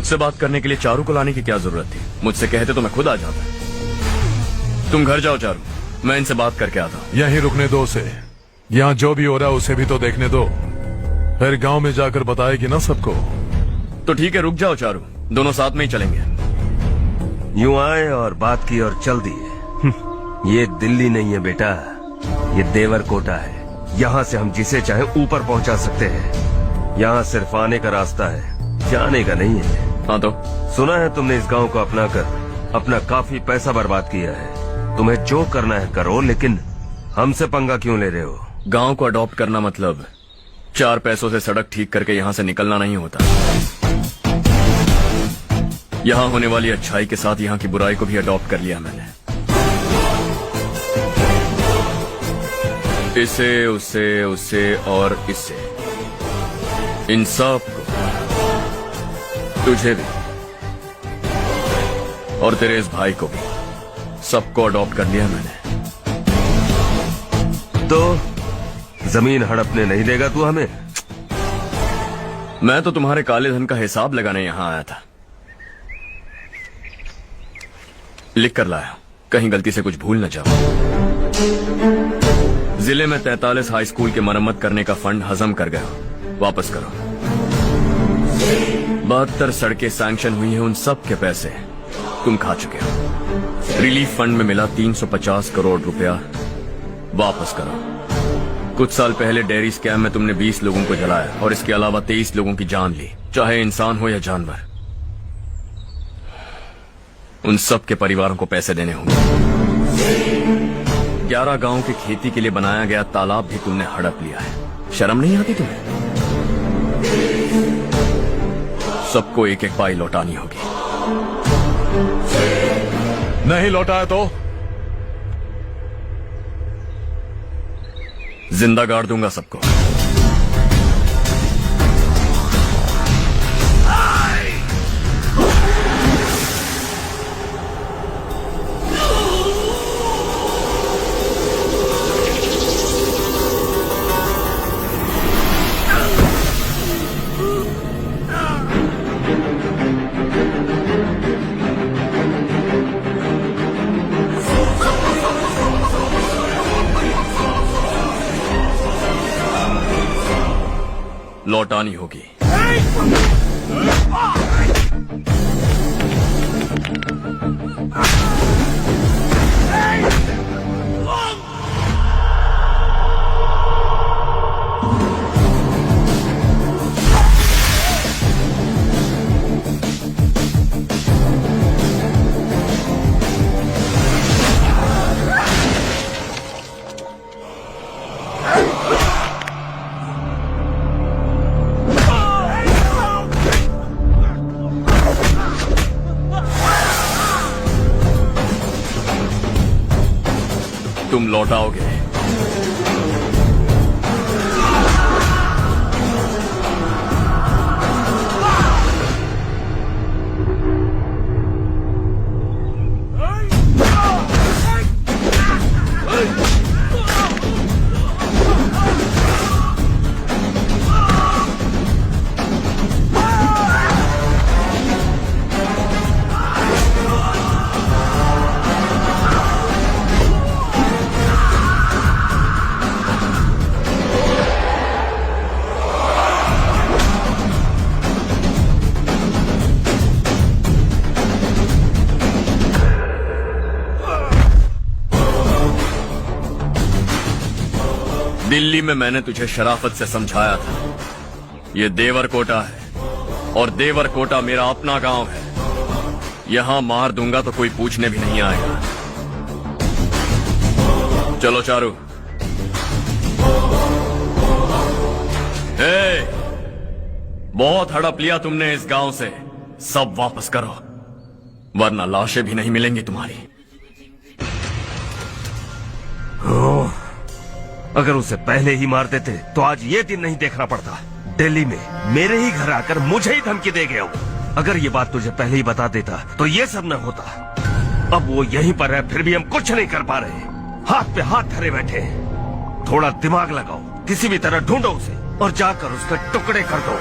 मुझसे बात करने के लिए चारू को लाने की क्या जरूरत थी? मुझसे कहते तो मैं खुद आ जाता। तुम घर जाओ चारू, मैं इनसे बात करके आता हूँ। यहीं रुकने दो उसे। यहाँ जो भी हो रहा है उसे भी तो देखने दो, फिर गांव में जाकर बताएगी ना सबको। तो ठीक है, रुक जाओ चारू, दोनों साथ में ही चलेंगे। यूं आए और बात की और चल दिए। ये दिल्ली नहीं है बेटा, ये देवरकोटा है। यहाँ से हम जिसे चाहे ऊपर पहुँचा सकते हैं। यहाँ सिर्फ आने का रास्ता है, जाने का नहीं है। हाँ तो सुना है तुमने इस गांव को अपना कर अपना काफी पैसा बर्बाद किया है। तुम्हें जो करना है करो, लेकिन हमसे पंगा क्यों ले रहे हो? गांव को अडॉप्ट करना मतलब 4 पैसों से सड़क ठीक करके यहाँ से निकलना नहीं होता। यहाँ होने वाली अच्छाई के साथ यहाँ की बुराई को भी अडॉप्ट कर लिया मैंने। इसे, उसे, उसे और इससे, इन सब को, तुझे भी और तेरे इस भाई को भी, सबको अडॉप्ट कर लिया मैंने। तो जमीन हड़पने नहीं देगा तू हमें? मैं तो तुम्हारे काले धन का हिसाब लगाने यहाँ आया था। लिख कर लाया, कहीं गलती से कुछ भूल न जाओ। जिले में 43 हाई स्कूल के मरम्मत करने का फंड हजम कर गया, वापस करो। 72 सड़कें सैंक्शन हुई हैं, उन सब के पैसे तुम खा चुके हो। रिलीफ फंड में मिला 350 करोड़ रुपया, वापस करो। कुछ साल पहले डेयरी स्कैम में तुमने 20 लोगों को जलाया और इसके अलावा 23 लोगों की जान ली, चाहे इंसान हो या जानवर। उन सब के परिवारों को पैसे देने होंगे। 11 गांव की खेती के लिए बनाया गया तालाब भी तुमने हड़प लिया है। शर्म नहीं आती तुम्हें? सबको एक एक पाई लौटानी होगी। नहीं लौटाया तो जिंदा गाड़ दूंगा सबको। लौटानी होगी। तुम लौटाओगे। दिल्ली में मैंने तुझे शराफत से समझाया था, ये देवरकोटा है और देवरकोटा मेरा अपना गांव है। यहां मार दूंगा तो कोई पूछने भी नहीं आएगा। चलो चारू। बहुत हड़प लिया तुमने इस गांव से, सब वापस करो, वरना लाशें भी नहीं मिलेंगी तुम्हारी। अगर उसे पहले ही मार देते तो आज ये दिन नहीं देखना पड़ता। दिल्ली में मेरे ही घर आकर मुझे ही धमकी दे गया वो। अगर ये बात तुझे पहले ही बता देता तो ये सब न होता। अब वो यहीं पर है, फिर भी हम कुछ नहीं कर पा रहे, हाथ पे हाथ धरे बैठे हैं। थोड़ा दिमाग लगाओ, किसी भी तरह ढूंढो उसे और जाकर उसके टुकड़े कर दो।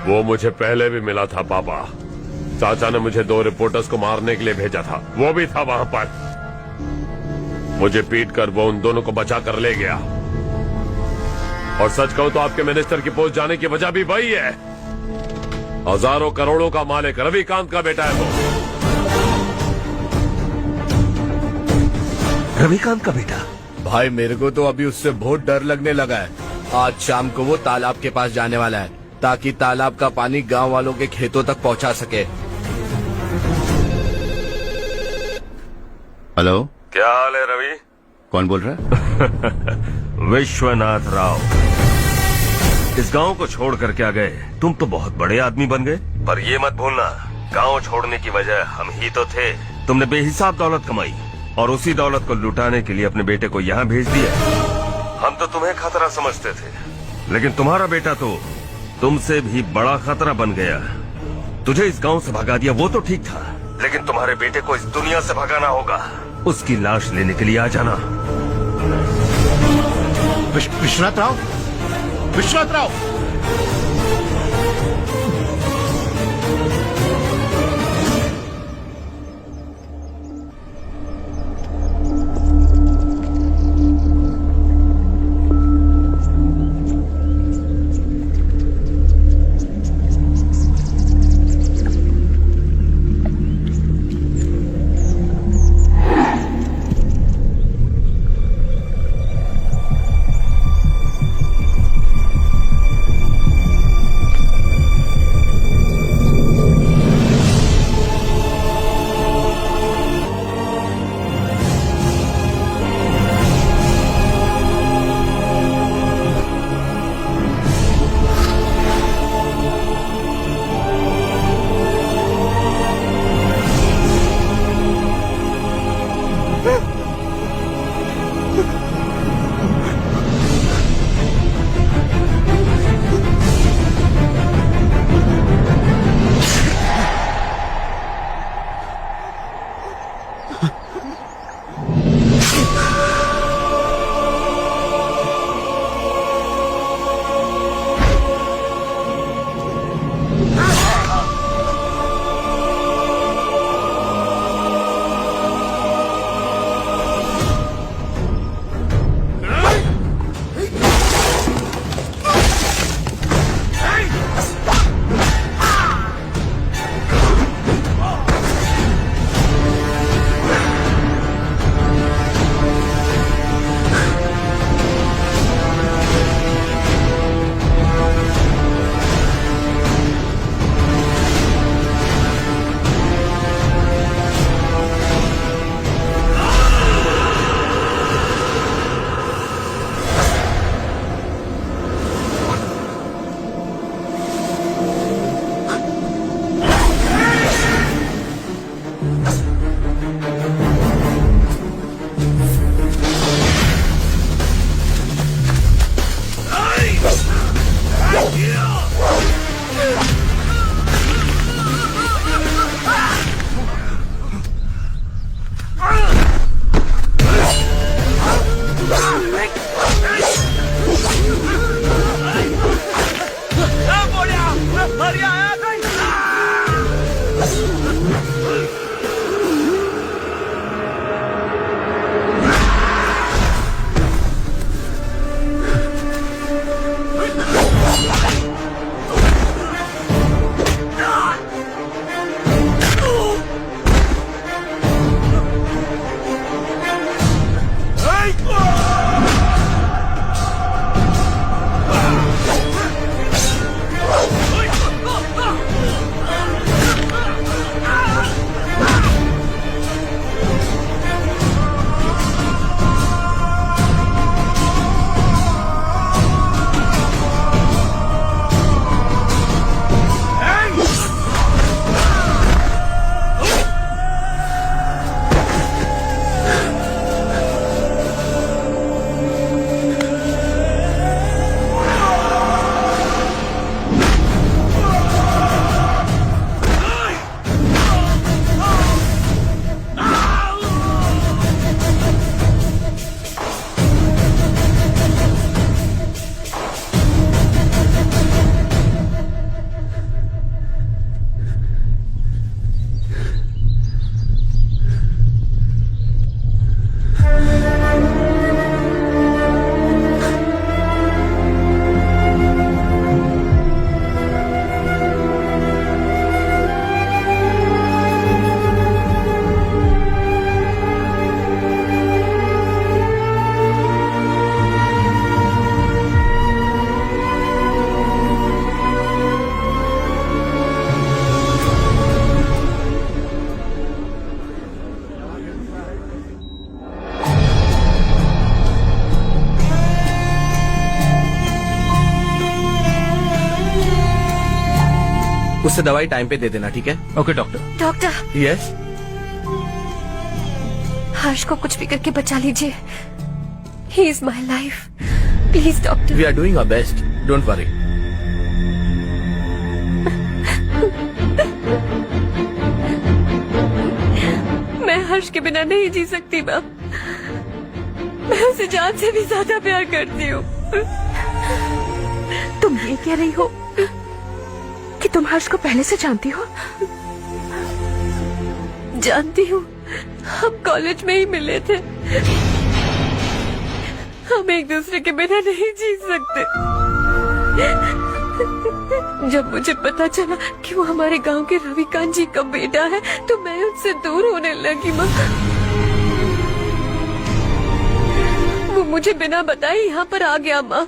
वो मुझे पहले भी मिला था पापा, चाचा ने मुझे 2 रिपोर्टर्स को मारने के लिए भेजा था, वो भी था वहां पर। मुझे पीट कर वो उन दोनों को बचा कर ले गया। और सच कहूं तो आपके मिनिस्टर की पोस्ट जाने की वजह भी वही है। हजारों करोड़ों का मालिक रविकांत का बेटा है वो। रविकांत का बेटा? भाई मेरे को तो अभी उससे बहुत डर लगने लगा है। आज शाम को वो तालाब के पास जाने वाला है ताकि तालाब का पानी गांव वालों के खेतों तक पहुंचा सके। हेलो, क्या हाल है रवि? कौन बोल रहा है? विश्वनाथ राव। इस गांव को छोड़ कर क्या गए? तुम तो बहुत बड़े आदमी बन गए, पर ये मत भूलना गांव छोड़ने की वजह हम ही तो थे। तुमने बेहिसाब दौलत कमाई और उसी दौलत को लुटाने के लिए अपने बेटे को यहाँ भेज दिया। हम तो तुम्हें खतरा समझते थे, लेकिन तुम्हारा बेटा तो तुमसे भी बड़ा खतरा बन गया। तुझे इस गांव से भगा दिया वो तो ठीक था, लेकिन तुम्हारे बेटे को इस दुनिया से भगाना होगा। उसकी लाश लेने के लिए आ जाना। विश्वनाथ राव, विश्वनाथ राव। दवाई टाइम पे दे देना, ठीक है? Okay doctor. Doctor, yes. Harsh को कुछ भी करके बचा लीजिए। He is my life, please doctor. We are doing our best, don't worry. मैं हर्ष के बिना नहीं जी सकती मैम। मैं उसे जान से भी ज्यादा प्यार करती हूँ। तुम ये कह रही हो कि तुम हर्ष को पहले से जानती हो? जानती हूँ, हम कॉलेज में ही मिले थे। हम एक दूसरे के बिना नहीं जी सकते। जब मुझे पता चला कि वो हमारे गांव के रविकांत जी का बेटा है तो मैं उनसे दूर होने लगी माँ। वो मुझे बिना बताए यहाँ पर आ गया माँ।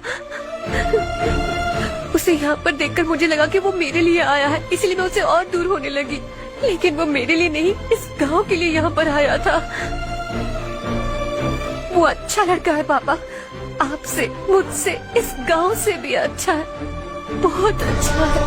उसे यहाँ पर देखकर मुझे लगा कि वो मेरे लिए आया है, इसलिए मैं उससे और दूर होने लगी। लेकिन वो मेरे लिए नहीं, इस गांव के लिए यहाँ पर आया था। वो अच्छा लड़का है पापा, आपसे, मुझसे, इस गांव से भी अच्छा है, बहुत अच्छा है।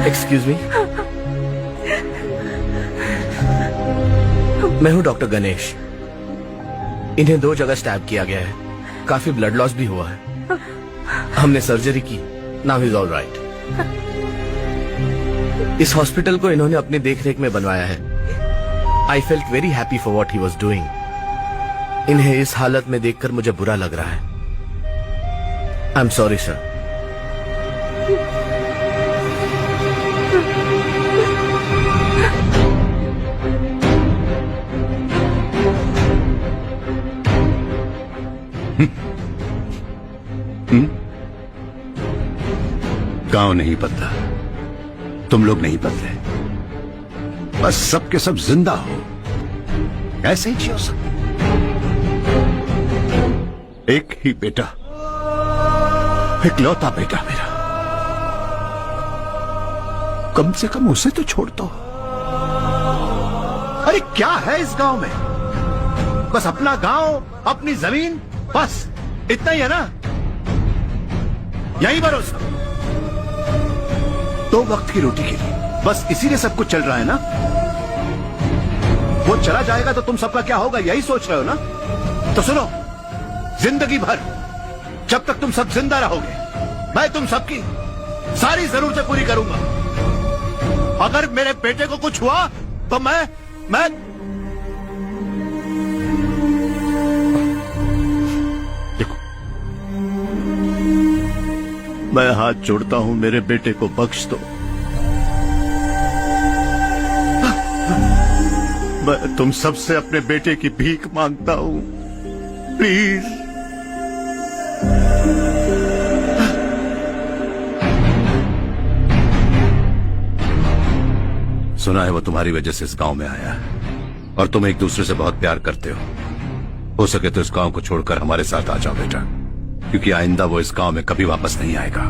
एक्सक्यूज मी, मैं हूं डॉक्टर गणेश। इन्हें 2 जगह स्टैब किया गया है, काफी ब्लड लॉस भी हुआ है। हमने सर्जरी की, नाउ इज ऑल राइट। इस हॉस्पिटल को इन्होंने अपनी देखरेख में बनवाया है। I felt very happy for what he was doing. इन्हें इस हालत में देखकर मुझे बुरा लग रहा है। I am sorry sir. गांव नहीं बदला, तुम लोग नहीं बदले, बस सब के सब जिंदा हो, ऐसे ही जियो सब। एक ही बेटा, इकलौता बेटा मेरा, कम से कम उसे तो छोड़ दो। अरे क्या है इस गांव में? बस अपना गांव, अपनी जमीन, बस इतना ही है ना? यही भरोसा, 2 वक्त की रोटी के लिए, बस इसीलिए सब कुछ चल रहा है ना? वो चला जाएगा तो तुम सबका क्या होगा, यही सोच रहे हो ना? तो सुनो, जिंदगी भर जब तक तुम सब जिंदा रहोगे, मैं तुम सबकी सारी जरूरतें पूरी करूंगा। अगर मेरे बेटे को कुछ हुआ तो मैं देखो, मैं हाथ जोड़ता हूं, मेरे बेटे को बख्श दो। मैं तुम सबसे अपने बेटे की भीख मांगता हूं, प्लीज। सुना है वो तुम्हारी वजह से इस गांव में आया है और तुम एक दूसरे से बहुत प्यार करते हो सके तो इस गांव को छोड़कर हमारे साथ आ जाओ बेटा, क्योंकि आइंदा वो इस गांव में कभी वापस नहीं आएगा।